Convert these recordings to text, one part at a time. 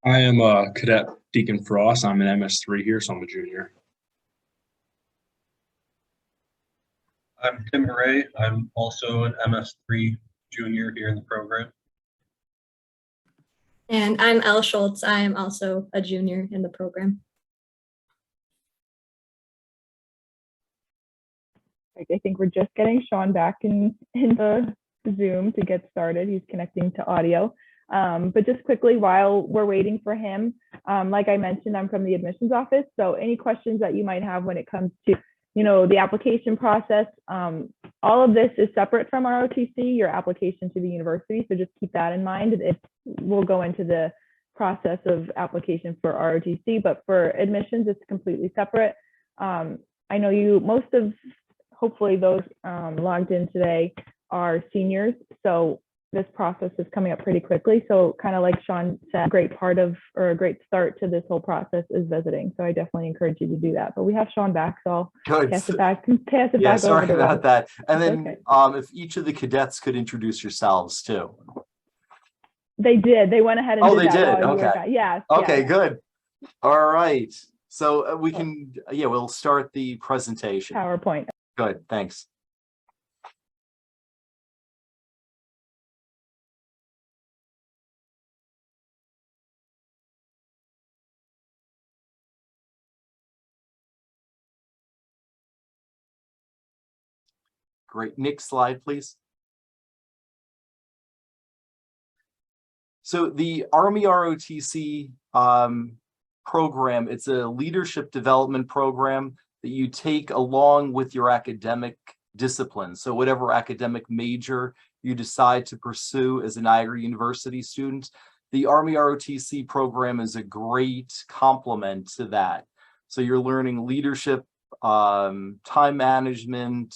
I am Cadet Deacon Frost. I'm an MS3 here, so I'm a junior. I'm Tim Hooray. I'm also an MS3 junior here in the program. And I'm Elle Schultz. I am also a junior in the program. I think we're just getting Sean back in the Zoom to get started. He's connecting to audio. But just quickly, while we're waiting for him, like I mentioned, I'm from the admissions office. So any questions that you might have when it comes to, the application process, all of this is separate from ROTC, your application to the university. So just keep that in mind. We'll go into the process of application for ROTC, but for admissions, it's completely separate. I know hopefully those logged in today are seniors. So this process is coming up pretty quickly. So kind of like Sean said, a great start to this whole process is visiting. So I definitely encourage you to do that. But we have Sean back, so I'll pass it back. Yeah, sorry about that. And then okay. if each of the cadets could introduce yourselves too. They did. They went ahead and did that. Okay. Yeah. Okay, good. All right. So we can, we'll start the presentation. PowerPoint. Good, thanks. Great. Next slide, please. So the Army ROTC program, it's a leadership development program that you take along with your academic discipline. So whatever academic major you decide to pursue as a Niagara University student, the Army ROTC program is a great complement to that. So you're learning leadership, time management,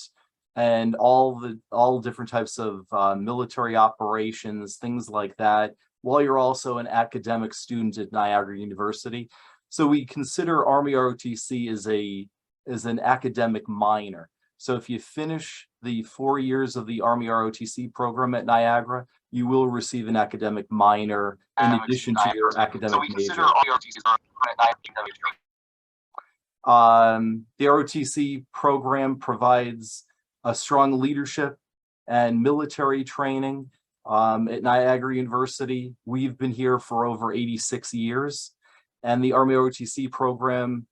and all different types of military operations, things like that, while you're also an academic student at Niagara University. So we consider Army ROTC as an academic minor. So if you finish the 4 years of the Army ROTC program at Niagara, you will receive an academic minor in addition to your academic major. The ROTC program provides a strong leadership and military training at Niagara University. We've been here for over 86 years, and the Army ROTC program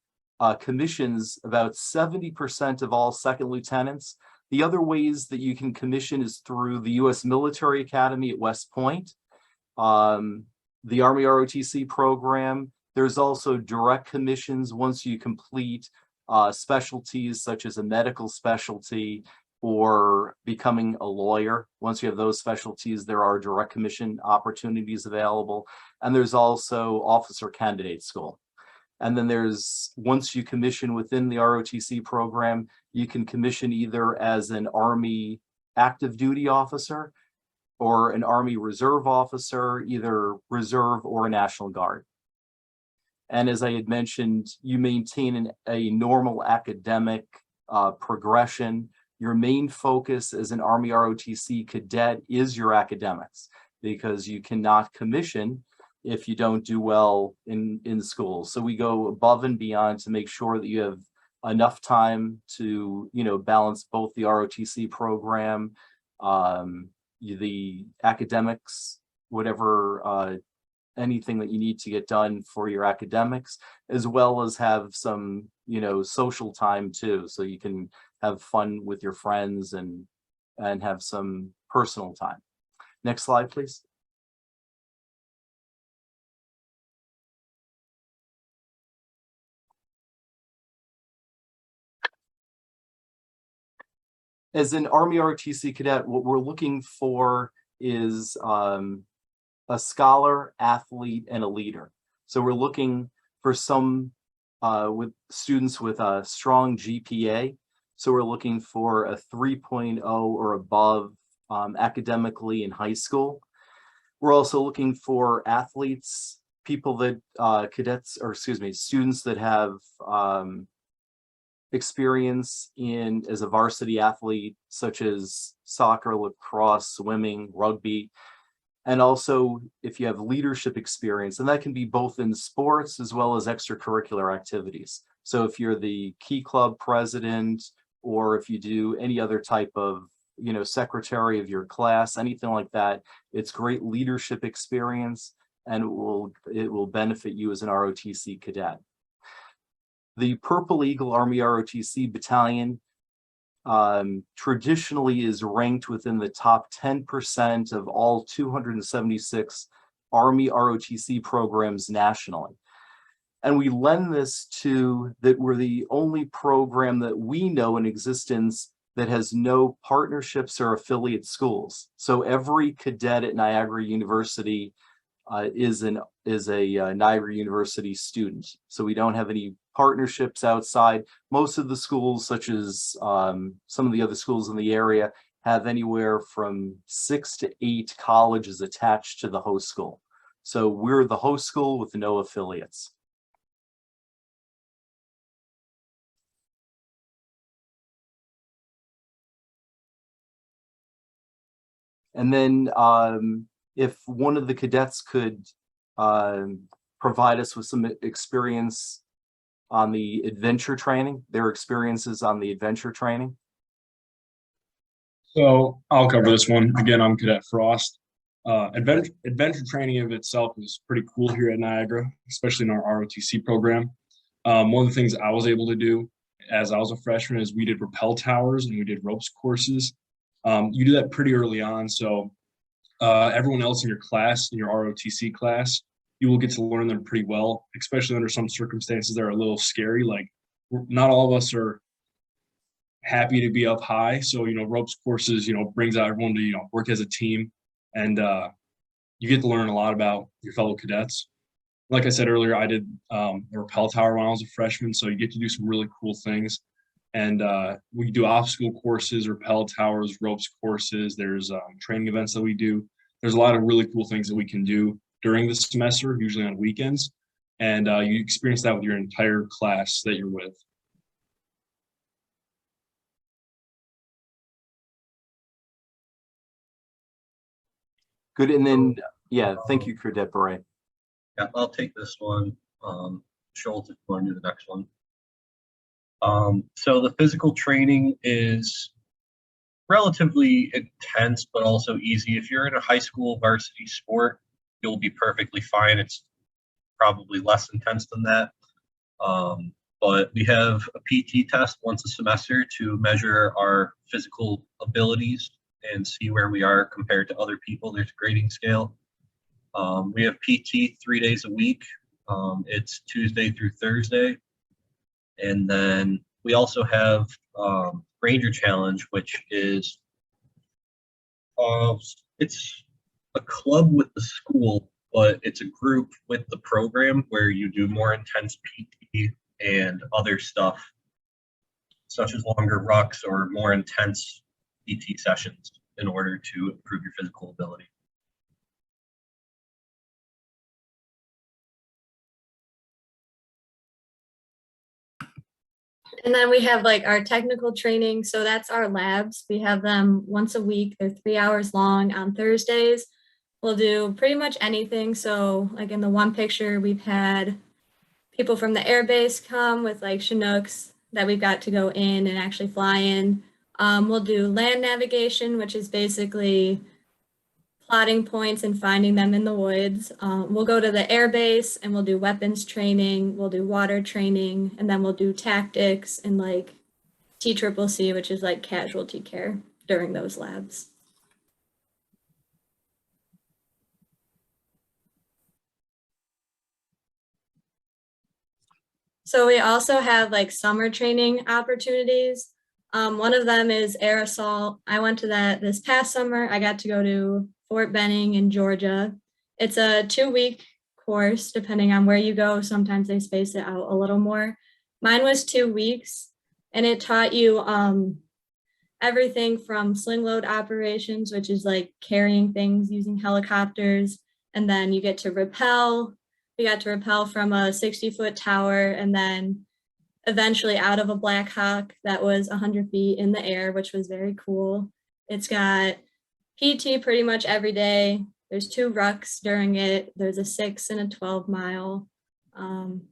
commissions about 70% of all second lieutenants. The other ways that you can commission is through the U.S. Military Academy at West Point, the Army ROTC program. There's also direct commissions once you complete specialties such as a medical specialty or becoming a lawyer. Once you have those specialties, there are direct commission opportunities available. And there's also officer candidate school. And then once you commission within the ROTC program, you can commission either as an Army active duty officer or an Army Reserve officer, either Reserve or National Guard. And as I had mentioned, you maintain a normal academic progression. Your main focus as an Army ROTC cadet is your academics, because you cannot commission if you don't do well in school. So we go above and beyond to make sure that you have enough time to balance both the ROTC program, the academics, whatever anything that you need to get done for your academics, as well as have some social time too, so you can have fun with your friends and have some personal time. Next slide, please. As an Army ROTC cadet, what we're looking for is a scholar, athlete, and a leader. So we're looking for some with students with a strong GPA. So we're looking for a 3.0 or above academically in high school. We're also looking for athletes, people that students that have experience as a varsity athlete, such as soccer, lacrosse, swimming, rugby. And also if you have leadership experience, and that can be both in sports as well as extracurricular activities. So if you're the key club president, or if you do any other type of, secretary of your class, anything like that, it's great leadership experience, and it will benefit you as an ROTC cadet. The Purple Eagle Army ROTC battalion traditionally is ranked within the top 10% of all 276 Army ROTC programs nationally. And we lend this to that we're the only program that we know in existence that has no partnerships or affiliate schools. So every cadet at Niagara University is a Niagara University student. So we don't have any partnerships outside. Most of the schools, such as some of the other schools in the area, have anywhere from 6 to 8 colleges attached to the host school. So we're the host school with no affiliates. And then if one of the cadets could provide us with some experience on the adventure training, their experiences on the adventure training. So I'll cover this one. Again, I'm Cadet Frost. Adventure training of itself is pretty cool here at Niagara, especially in our ROTC program. One of the things I was able to do as I was a freshman is we did rappel towers and we did ropes courses. You do that pretty early on, so everyone else in your class, in your ROTC class, you will get to learn them pretty well, especially under some circumstances that are a little scary. Like, not all of us are happy to be up high, so ropes courses brings out everyone to work as a team, and you get to learn a lot about your fellow cadets. Like I said earlier, I did a rappel tower when I was a freshman, so you get to do some really cool things. And we do obstacle courses, rappel towers, ropes courses. There's training events that we do. There's a lot of really cool things that we can do during the semester, usually on weekends. And you experience that with your entire class that you're with. Good, and then, yeah, thank you, Cadet Beret. Yeah, I'll take this one. Schultz, if you want to do the next one. So the physical training is relatively intense, but also easy. If you're in a high school varsity sport, you'll be perfectly fine. It's probably less intense than that. But we have a PT test once a semester to measure our physical abilities and see where we are compared to other people. There's a grading scale. We have PT 3 days a week. It's Tuesday through Thursday. And then we also have Ranger Challenge, which is it's a club with the school, but it's a group with the program where you do more intense PT and other stuff, such as longer rucks or more intense PT sessions in order to improve your physical ability. And then we have like our technical training. So that's our labs. We have them once a week. They're 3 hours long on Thursdays. We'll do pretty much anything. So like in the one picture, we've had people from the air base come with like Chinooks that we've got to go in and actually fly in. We'll do land navigation, which is basically plotting points and finding them in the woods. We'll go to the air base and we'll do weapons training, we'll do water training, and then we'll do tactics and like TCCC, which is like casualty care during those labs. So we also have like summer training opportunities. One of them is air assault. I went to that this past summer. I got to go to Fort Benning in Georgia. It's a 2-week course, depending on where you go. Sometimes they space it out a little more. Mine was 2 weeks, and it taught you everything from sling load operations, which is like carrying things using helicopters, and then you get to rappel. We got to rappel from a 60-foot tower, and then eventually out of a Black Hawk that was 100 feet in the air, which was very cool. It's got PT pretty much every day. There's 2 rucks during it. There's a 6 and a 12 mile.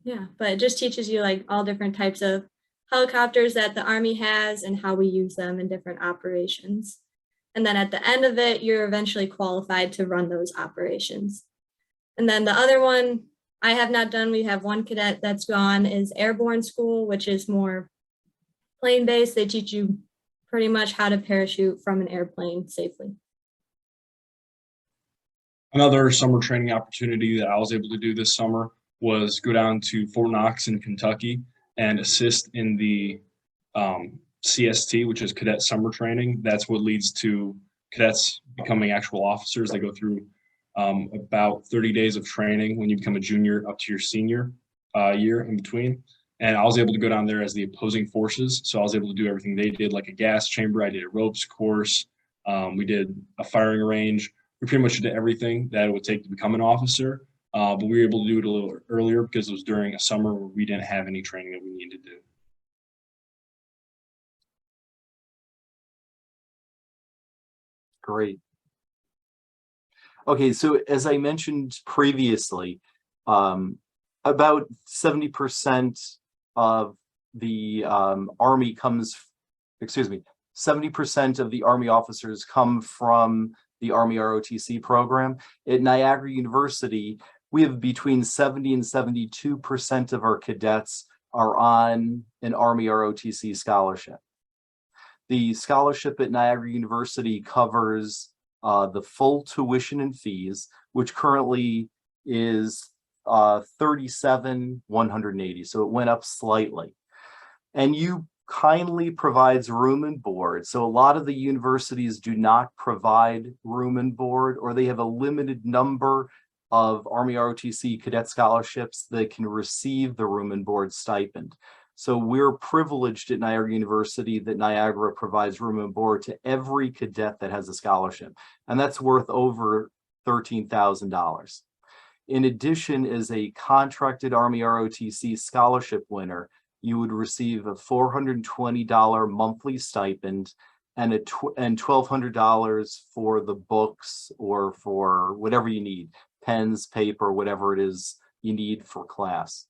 Yeah, but it just teaches you like all different types of helicopters that the Army has and how we use them in different operations. And then at the end of it, you're eventually qualified to run those operations. And then the other one I have not done, we have one cadet that's gone, is airborne school, which is more plane-based. They teach you pretty much how to parachute from an airplane safely. Another summer training opportunity that I was able to do this summer was go down to Fort Knox in Kentucky and assist in the CST, which is cadet summer training. That's what leads to cadets becoming actual officers. They go through about 30 days of training when you become a junior up to your senior year in between. And I was able to go down there as the opposing forces. So I was able to do everything they did, like a gas chamber. I did a ropes course. We did a firing range. We pretty much did everything that it would take to become an officer. But we were able to do it a little earlier because it was during a summer where we didn't have any training that we needed to do. Great. Okay, so as I mentioned previously, about 70% of the Army comes, 70% of the Army officers come from the Army ROTC program. At Niagara University, we have between 70 and 72% of our cadets are on an Army ROTC scholarship. The scholarship at Niagara University covers the full tuition and fees, which currently is $37,180. So it went up slightly. And you kindly provides room and board. So a lot of the universities do not provide room and board, or they have a limited number of Army ROTC cadet scholarships that can receive the room and board stipend. So we're privileged at Niagara University that Niagara provides room and board to every cadet that has a scholarship, and that's worth over $13,000. In addition, as a contracted Army ROTC scholarship winner, you would receive a $420 monthly stipend and $1,200 for the books or for whatever you need, pens, paper, whatever it is you need for class.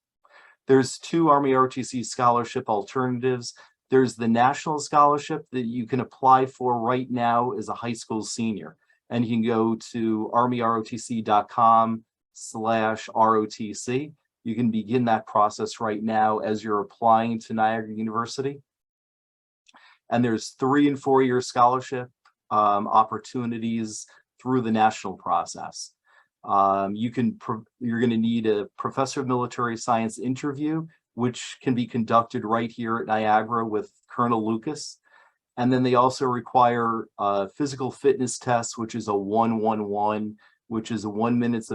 There's 2 Army ROTC scholarship alternatives. There's the national scholarship that you can apply for right now as a high school senior. And you can go to armyrotc.com/ROTC. You can begin that process right now as you're applying to Niagara University. And there's 3- and 4-year scholarship opportunities through the national process. You're going to need a professor of military science interview, which can be conducted right here at Niagara with Colonel Lucas. And then they also require a physical fitness test, which is a 1-1-1, which is 1 minute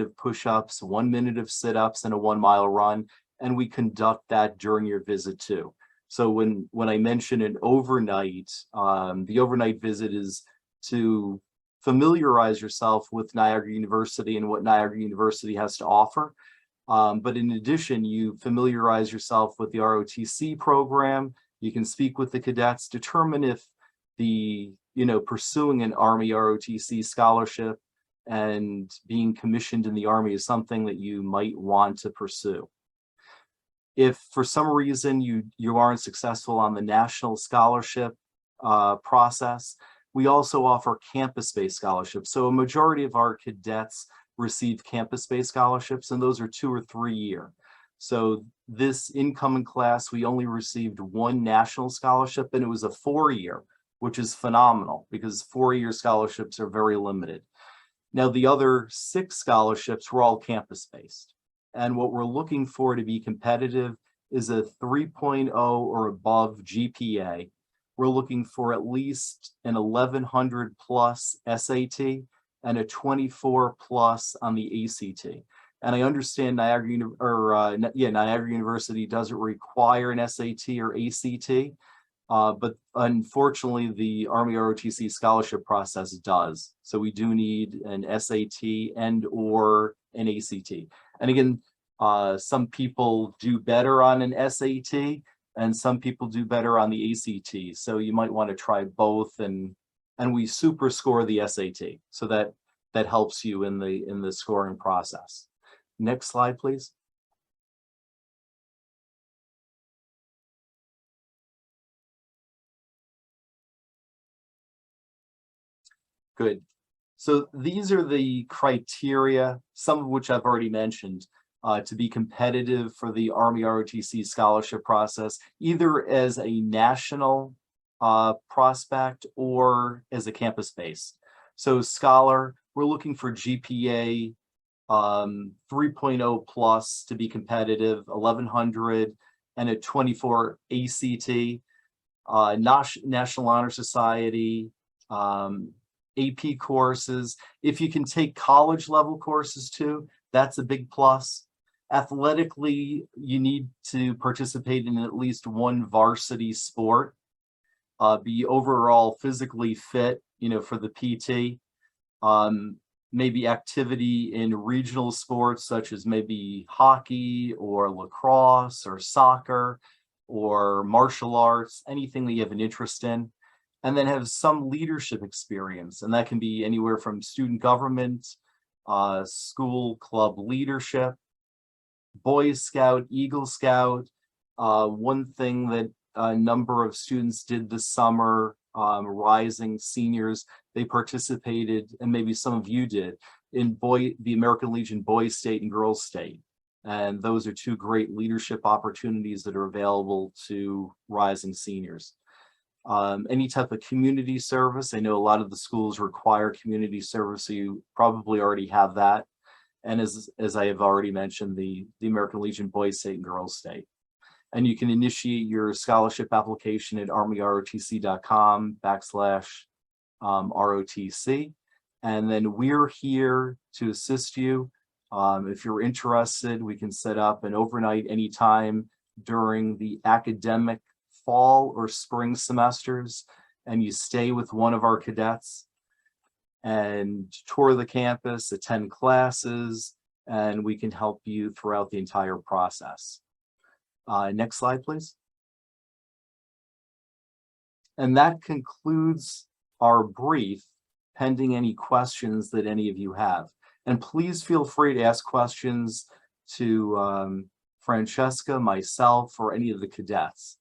of push-ups, 1 minute of sit-ups, and a 1-mile run. And we conduct that during your visit too. So when I mention an overnight, the overnight visit is to familiarize yourself with Niagara University and what Niagara University has to offer. But in addition, you familiarize yourself with the ROTC program. You can speak with the cadets, determine if pursuing an Army ROTC scholarship and being commissioned in the Army is something that you might want to pursue. If for some reason you aren't successful on the national scholarship process, we also offer campus-based scholarships. So a majority of our cadets receive campus-based scholarships, and those are 2- or 3-year. So this incoming class, we only received 1 national scholarship, and it was a 4-year, which is phenomenal because 4-year scholarships are very limited. Now, the other 6 scholarships were all campus-based. And what we're looking for to be competitive is a 3.0 or above GPA. We're looking for at least an 1100 plus SAT and a 24 plus on the ACT. And I understand Niagara University doesn't require an SAT or ACT, but unfortunately the Army ROTC scholarship process does. So we do need an SAT and or an ACT. And again, some people do better on an SAT and some people do better on the ACT. So you might want to try both, and we super score the SAT. So that that helps you in the scoring process. Next slide, please. Good. So these are the criteria, some of which I've already mentioned, to be competitive for the Army ROTC scholarship process, either as a national prospect or as a campus base. So Scholar, we're looking for GPA 3.0 plus to be competitive, 1100 and a 24 ACT, National Honor Society, AP courses. If you can take college level courses too, that's a big plus. Athletically, you need to participate in at least one varsity sport, be overall physically fit, for the PT. Maybe activity in regional sports such as maybe hockey or lacrosse or soccer or martial arts, anything that you have an interest in. And then have some leadership experience, and that can be anywhere from student government, school club leadership, Boy Scout, Eagle Scout. One thing that a number of students did this summer, rising seniors, they participated, and maybe some of you did, in the American Legion Boys State and Girls State. And those are two great leadership opportunities that are available to rising seniors. Any type of community service. I know a lot of the schools require community service, so you probably already have that. And as I have already mentioned, the American Legion Boys State and Girls State. And you can initiate your scholarship application at armyrotc.com/ROTC. And then we're here to assist you. If you're interested, we can set up an overnight anytime during the academic fall or spring semesters, and you stay with one of our cadets and tour the campus, attend classes, and we can help you throughout the entire process. Next slide, please. And that concludes our brief, pending any questions that any of you have. And please feel free to ask questions to Francesca, myself, or any of the cadets.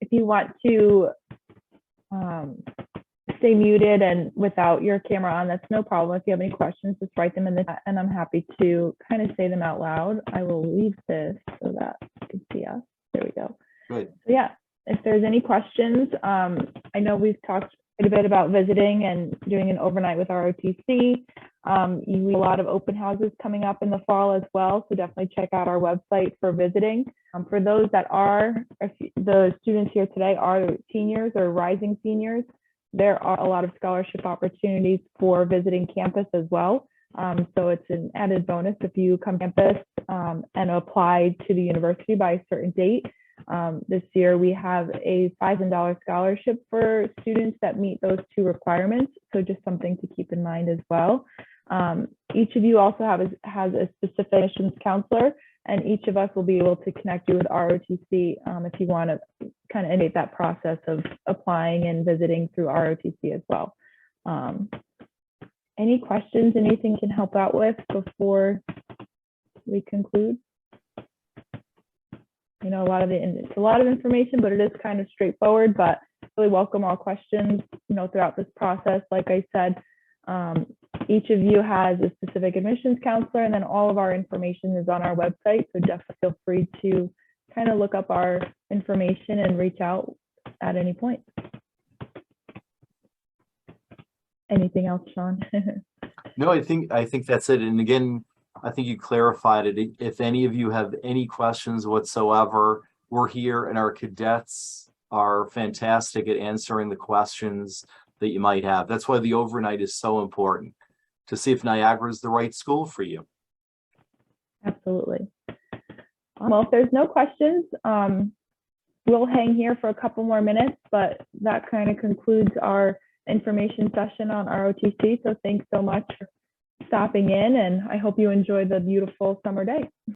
If you want to stay muted and without your camera on, that's no problem. If you have any questions, just write them in the chat and I'm happy to kind of say them out loud. I will leave this so that you can see us. There we go. Good. So yeah, if there's any questions, I know we've talked quite a bit about visiting and doing an overnight with ROTC. You have a lot of open houses coming up in the fall as well, so definitely check out our website for visiting. For those that are, the students here today are seniors or rising seniors, there are a lot of scholarship opportunities for visiting campus as well. So it's an added bonus if you come to campus and apply to the university by a certain date. This year we have a $1,000 scholarship for students that meet those two requirements. So just something to keep in mind as well. Each of you also has a specific admissions counselor, and each of us will be able to connect you with ROTC if you want to kind of initiate that process of applying and visiting through ROTC as well. Any questions, anything can help out with before we conclude? You know, it's a lot of information, but it is kind of straightforward, but really welcome all questions, throughout this process. Like I said, each of you has a specific admissions counselor, and then all of our information is on our website. So definitely feel free to kind of look up our information and reach out at any point. Anything else, Sean? No, I think that's it. And again, I think you clarified it. If any of you have any questions whatsoever, we're here, and our cadets are fantastic at answering the questions that you might have. That's why the overnight is so important, to see if Niagara is the right school for you. Absolutely. Well, if there's no questions, we'll hang here for a couple more minutes, but that kind of concludes our information session on ROTC. So thanks so much for stopping in, and I hope you enjoy the beautiful summer day.